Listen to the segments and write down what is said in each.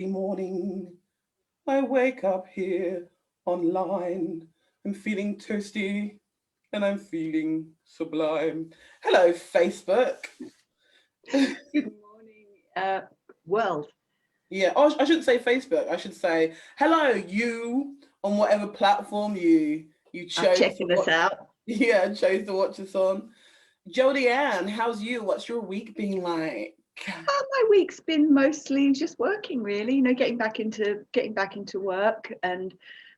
morning. I wake up here online. I'm feeling toasty and I'm feeling sublime. Hello, Facebook. Good morning, world. Yeah, oh, I shouldn't say Facebook. I should say hello, you on whatever platform you I'm chose to checking this watch. out. Yeah, chose to watch us on. Jodie Ann, how's you? What's your week been like? My week's been mostly just working, really. Getting back into work, and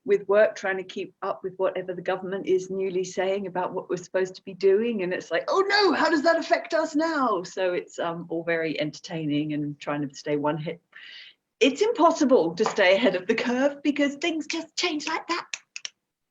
with work trying to keep up with whatever the government is newly saying about what we're supposed to be doing. And it's like, oh no, how does that affect us now? So it's all very entertaining and trying to stay one hit. It's impossible to stay ahead of the curve because things just change like that.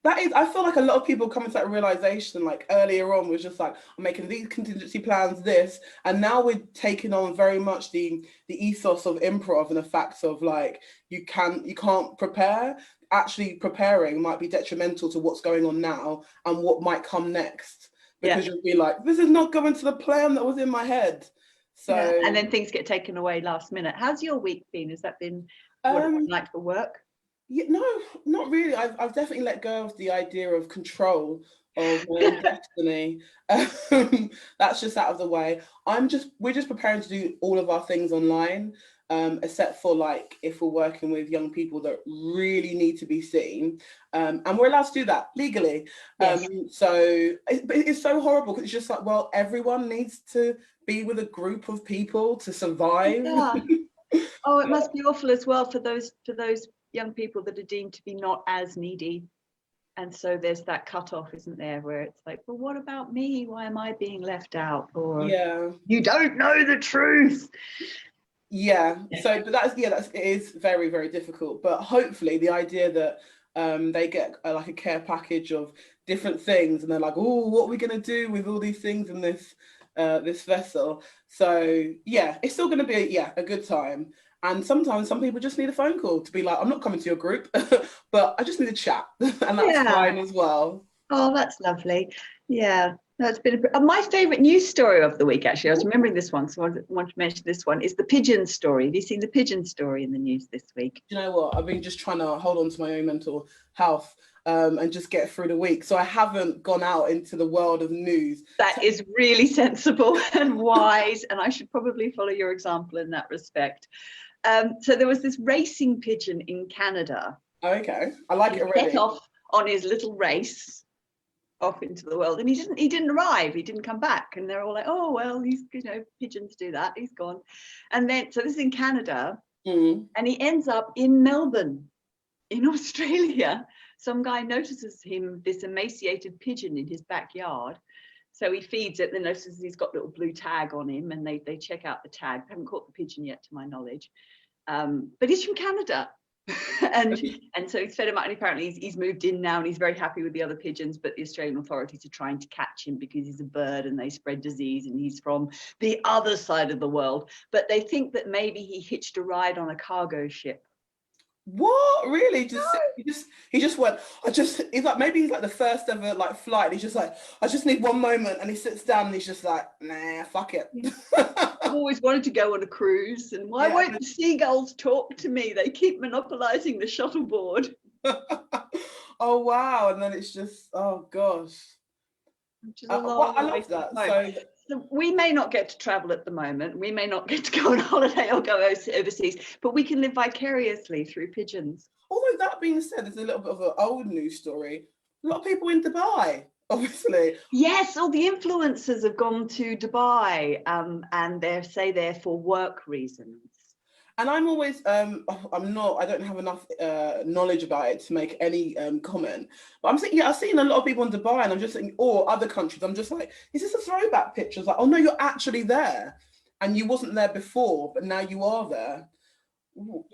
That is, I feel like a lot of people coming to that realization, like earlier on, was just like, I'm making these contingency plans, this, and now we're taking on very much the ethos of improv and the facts of like you can't prepare. Actually, preparing might be detrimental to what's going on now and what might come next Yeah. because you'll be like, this is not going to the plan that was in my head. Yeah, So, and then things get taken away last minute. How's your week been? Has that been what it was um, like for work? yeah, no, not really. I've definitely let go of the idea of control of my own destiny. That's just out of the way. We're just preparing to do all of our things online, except for like if we're working with young people that really need to be seen, and we're allowed to do that legally. Yes. But it's so horrible because it's just like, well, everyone needs to be with a group of people to survive. Yeah. Oh, it must be awful as well for those young people that are deemed to be not as needy. And so there's that cutoff, isn't there, where it's like, well, what about me? Why am I being left out? Or Yeah. you don't know the truth. Yeah. Yeah. But that's it is very very difficult. But hopefully the idea that they get like a care package of different things, and they're like, oh, what are we gonna do with all these things in this vessel? So yeah, it's still gonna be a good time. And sometimes some people just need a phone call to be like, I'm not coming to your group, but I just need a chat, and that's Yeah. fine as well. Oh, that's lovely. Yeah. That's been my favourite news story of the week, actually. I was remembering this one, so I want to mention this one, is the pigeon story. Have you seen the pigeon story in the news this week? You know what? I've been just trying to hold on to my own mental health and just get through the week. So I haven't gone out into the world of news. That is really sensible and wise, and I should probably follow your example in that respect. So there was this racing pigeon in Canada. Okay, I like He it set already. off on his little race off into the world, and he didn't arrive. He didn't come back, and they're all like, "Oh well, he's pigeons do that. He's gone." And then so this is in Canada, Mm. and he ends up in Melbourne, in Australia. Some guy notices him, this emaciated pigeon in his backyard. So he feeds it, then notices he's got a little blue tag on him, and they check out the tag. I haven't caught the pigeon yet, to my knowledge. But he's from Canada. and and so he's fed him out, and apparently he's moved in now, and he's very happy with the other pigeons, but the Australian authorities are trying to catch him because he's a bird and they spread disease, and he's from the other side of the world. But they think that maybe he hitched a ride on a cargo ship. What really? He just went. He's like maybe he's like the first ever like flight. And he's just like I just need one moment, and he sits down and he's just like nah, fuck it. I've always wanted to go on a cruise, and why Yeah. won't the seagulls talk to me? They keep monopolizing the shuttlemboard. Oh wow, and then it's just oh gosh. Which is a Well, I long way love from that. home. So we may not get to travel at the moment. We may not get to go on holiday or go overseas, but we can live vicariously through pigeons. Although that being said, there's a little bit of an old news story. A lot of people in Dubai, obviously. Yes, all the influencers have gone to Dubai, and they say they're for work reasons. And I'm always, I don't have enough knowledge about it to make any comment. But I'm saying, yeah, I've seen a lot of people in Dubai, and I'm just thinking, or other countries. I'm just like, is this a throwback picture? It's like, oh no, you're actually there, and you wasn't there before, but now you are there.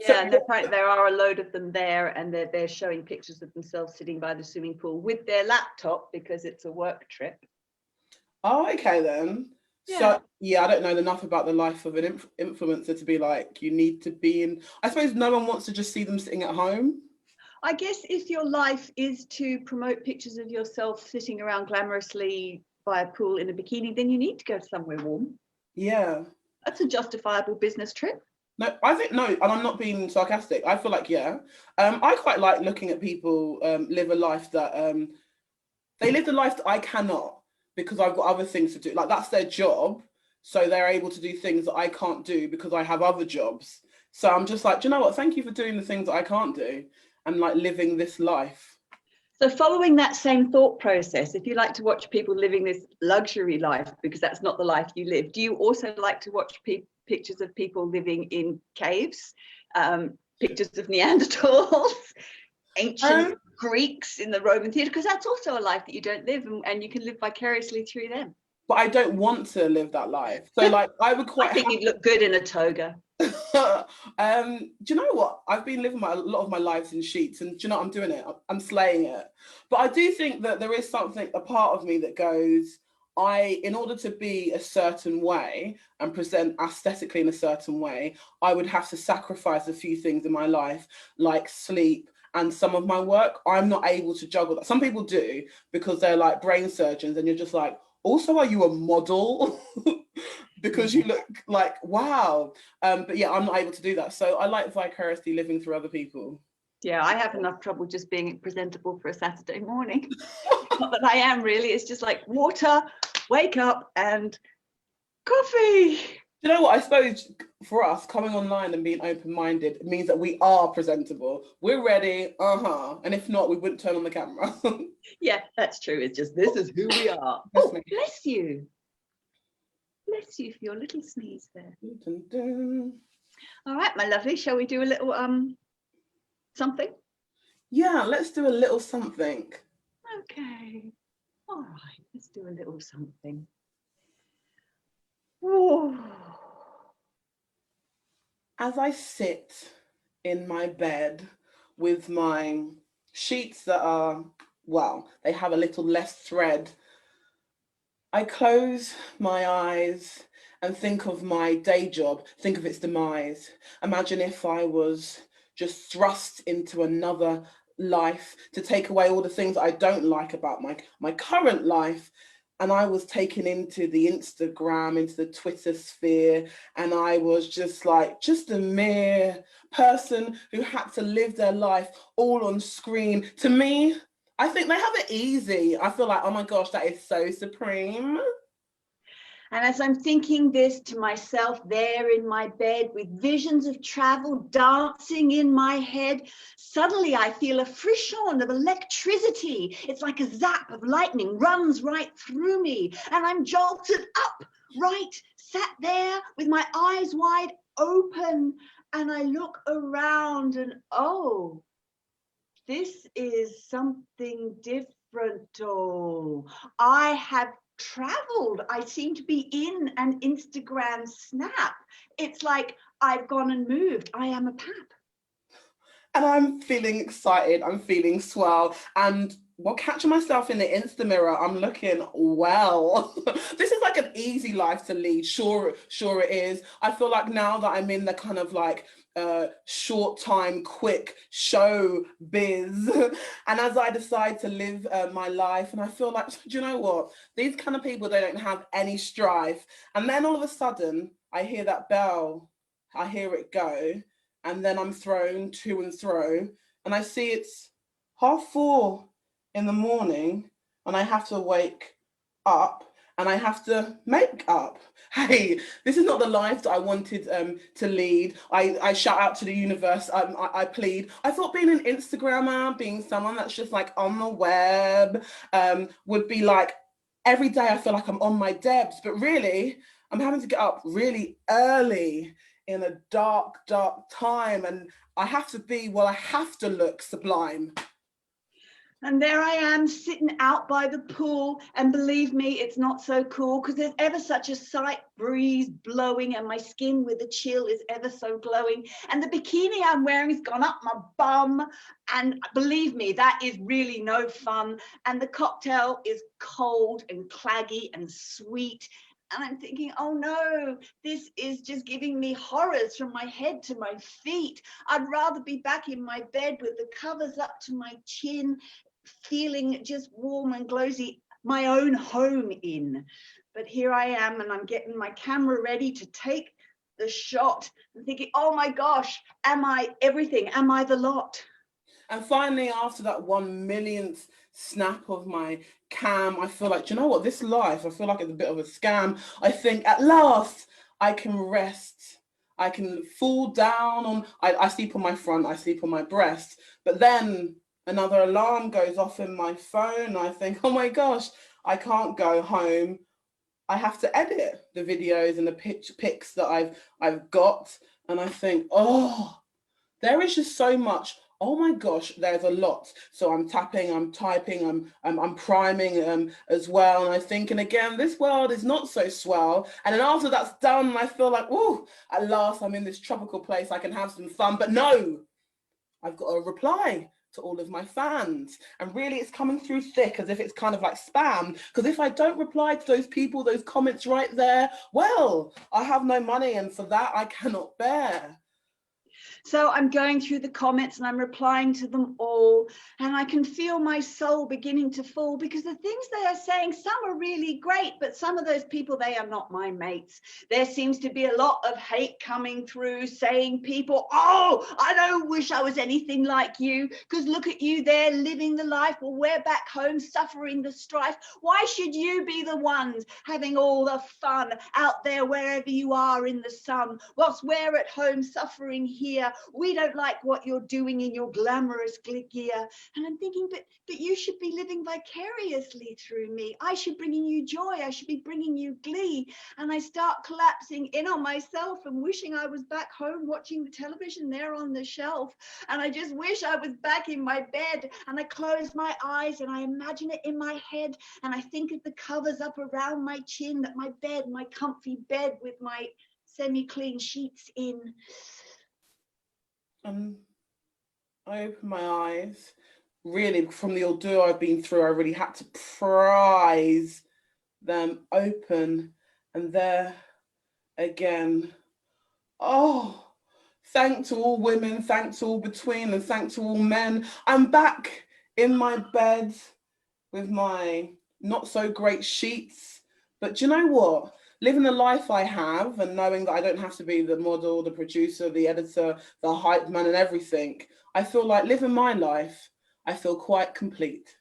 Yeah, and apparently there are a load of them there, and they're showing pictures of themselves sitting by the swimming pool with their laptop because it's a work trip. Oh, okay then. Yeah. So yeah, I don't know enough about the life of an influencer to be like, you need to be in. I suppose no one wants to just see them sitting at home. I guess if your life is to promote pictures of yourself sitting around glamorously by a pool in a bikini, then you need to go somewhere warm. Yeah. That's a justifiable business trip. No, I think no, and I'm not being sarcastic. I feel like yeah. I quite like looking at people live a life that they live the life that I cannot because I've got other things to do. Like that's their job, so they're able to do things that I can't do because I have other jobs. So I'm just like, do you know what? Thank you for doing the things that I can't do and like living this life. So following that same thought process, if you like to watch people living this luxury life, because that's not the life you live, do you also like to watch pictures of people living in caves, pictures of Neanderthals, ancient Um, Greeks in the Roman theatre? Because that's also a life that you don't live, and you can live vicariously through them. but I don't want to live that life. So like I would I quite think you'd look good in a toga. do you know what? I've been living a lot of my lives in sheets, and do you know what? I'm doing it. I'm slaying it. But I do think that there is something, a part of me that goes, in order to be a certain way and present aesthetically in a certain way, I would have to sacrifice a few things in my life, like sleep and some of my work. I'm not able to juggle that. Some people do because they're like brain surgeons, and you're just like, also, are you a model? Because you look like wow. But yeah, I'm not able to do that. So I like vicariously living through other people. Yeah, I have enough trouble just being presentable for a Saturday morning. Not that I am really, it's just like water, wake up, and coffee. You know what? I suppose for us, coming online and being open-minded means that we are presentable. We're ready, and if not, we wouldn't turn on the camera. Yeah, that's true. It's just this is who we are. Bless Oh, me. bless you. Bless you for your little sneeze there. Dun, dun. All right, my lovely. Shall we do a little something? Yeah, let's do a little something. Okay. All right, let's do a little something. Oh. As I sit in my bed with my sheets that are, well, they have a little less thread, I close my eyes and think of my day job, think of its demise. Imagine if I was just thrust into another life to take away all the things I don't like about my current life. And I was taken into the Instagram, into the Twitter sphere, and I was just like, just a mere person who had to live their life all on screen. To me, I think they have it easy. I feel like, oh my gosh, that is so supreme. And as I'm thinking this to myself there in my bed with visions of travel dancing in my head, suddenly I feel a frisson of electricity. It's like a zap of lightning runs right through me, and I'm jolted up, right, sat there with my eyes wide open, and I look around and oh, this is something different. Oh, I have traveled. I seem to be in an Instagram snap. It's like I've gone and moved. I am a pap. And I'm feeling excited. I'm feeling swell. And while catching myself in the Insta mirror, I'm looking well. This is like an easy life to lead. Sure it is. I feel like now that I'm in the kind of like short time, quick show biz, and as I decide to live my life, and I feel like, do you know what? These kind of people, they don't have any strife. And then all of a sudden, I hear that bell. I hear it go, and then I'm thrown to and fro, and I see it's 4:30 in the morning, and I have to wake up and I have to make up. Hey, this is not the life that I wanted to lead. I shout out to the universe. I plead. I thought being an Instagrammer, being someone that's just like on the web, would be like every day I feel like I'm on my debs, but really I'm having to get up really early in a dark, dark time, and I have to be, well, I have to look sublime. And there I am sitting out by the pool, and believe me, it's not so cool because there's ever such a slight breeze blowing and my skin with the chill is ever so glowing, and the bikini I'm wearing has gone up my bum, and believe me, that is really no fun, and the cocktail is cold and claggy and sweet. And I'm thinking, oh no, this is just giving me horrors from my head to my feet. I'd rather be back in my bed with the covers up to my chin, feeling just warm and glowy, my own home in. But here I am, and I'm getting my camera ready to take the shot and thinking, oh my gosh, am I everything? Am I the lot? And finally, after that 1 millionth snap of my cam, I feel like, do you know what? This life, I feel like it's a bit of a scam. I think at last I can rest. I can fall down on, I sleep on my front, I sleep on my breast. But then another alarm goes off in my phone. I think, oh my gosh, I can't go home. I have to edit the videos and the pics that I've got. And I think, oh, there is just so much. Oh my gosh, there's a lot. So I'm tapping, I'm typing, I'm priming as well. And I'm thinking again, this world is not so swell. And then after that's done, I feel like, oh, at last I'm in this tropical place. I can have some fun. But no, I've got to reply to all of my fans. And really it's coming through thick as if it's kind of like spam. Because if I don't reply to those people, those comments right there, well, I have no money. And for that, I cannot bear. So I'm going through the comments and I'm replying to them all, and I can feel my soul beginning to fall, because the things they are saying, some are really great, but some of those people, they are not my mates. There seems to be a lot of hate coming through, saying people, oh, I don't wish I was anything like you, because look at you there living the life, well, we're back home suffering the strife. Why should you be the ones having all the fun out there wherever you are in the sun, whilst we're at home suffering here? We don't like what you're doing in your glamorous gear. And I'm thinking, but you should be living vicariously through me. I should bring you joy. I should be bringing you glee. And I start collapsing in on myself and wishing I was back home watching the television there on the shelf. And I just wish I was back in my bed. And I close my eyes and I imagine it in my head. And I think of the covers up around my chin, that my bed, my comfy bed with my semi-clean sheets in. I open my eyes. Really, from the ordeal I've been through, I really had to prise them open. And there again. Oh, thank to all women, thank to all between, and thank to all men. I'm back in my bed with my not so great sheets. But do you know what? Living the life I have and knowing that I don't have to be the model, the producer, the editor, the hype man and everything, I feel like living my life, I feel quite complete.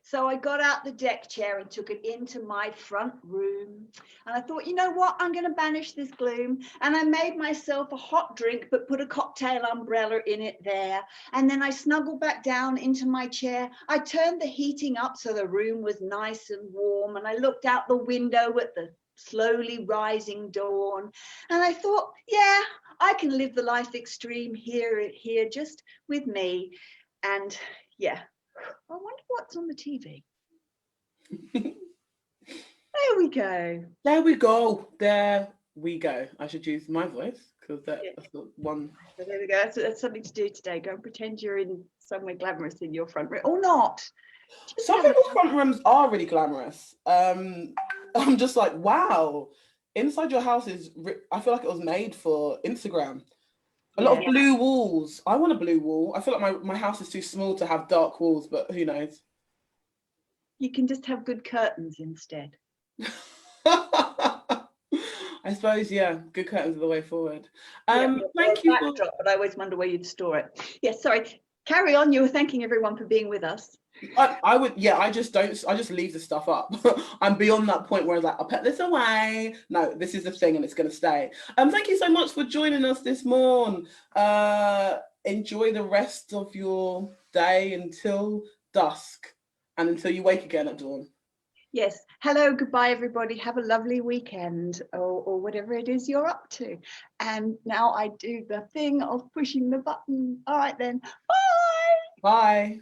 So I got out the deck chair and took it into my front room. And I thought, you know what, I'm going to banish this gloom. And I made myself a hot drink, but put a cocktail umbrella in it there. And then I snuggled back down into my chair. I turned the heating up so the room was nice and warm. And I looked out the window at the slowly rising dawn. And I thought, yeah, I can live the life extreme here just with me. And yeah. I wonder what's on the TV. There we go. There we go. There we go. I should use my voice because that's the one. So there we go. That's something to do today. Go and pretend you're in somewhere glamorous in your front room, or not. Some people's front rooms are really glamorous. I'm just like, wow. Inside your house is, I feel like it was made for Instagram. A lot of blue walls. I want a blue wall. I feel like my house is too small to have dark walls, but who knows? You can just have good curtains instead. I suppose, yeah, good curtains are the way forward. Thank you. Backdrop, but I always wonder where you'd store it. Yes, sorry. Carry on. You were thanking everyone for being with us. I would, yeah, I just leave the stuff up. I'm beyond that point where I'm like, I'll put this away. No, this is the thing and it's going to stay. Thank you so much for joining us this morning. Enjoy the rest of your day until dusk and until you wake again at dawn. Yes. Hello, goodbye, everybody. Have a lovely weekend or whatever it is you're up to. And now I do the thing of pushing the button. All right, then. Bye. Bye.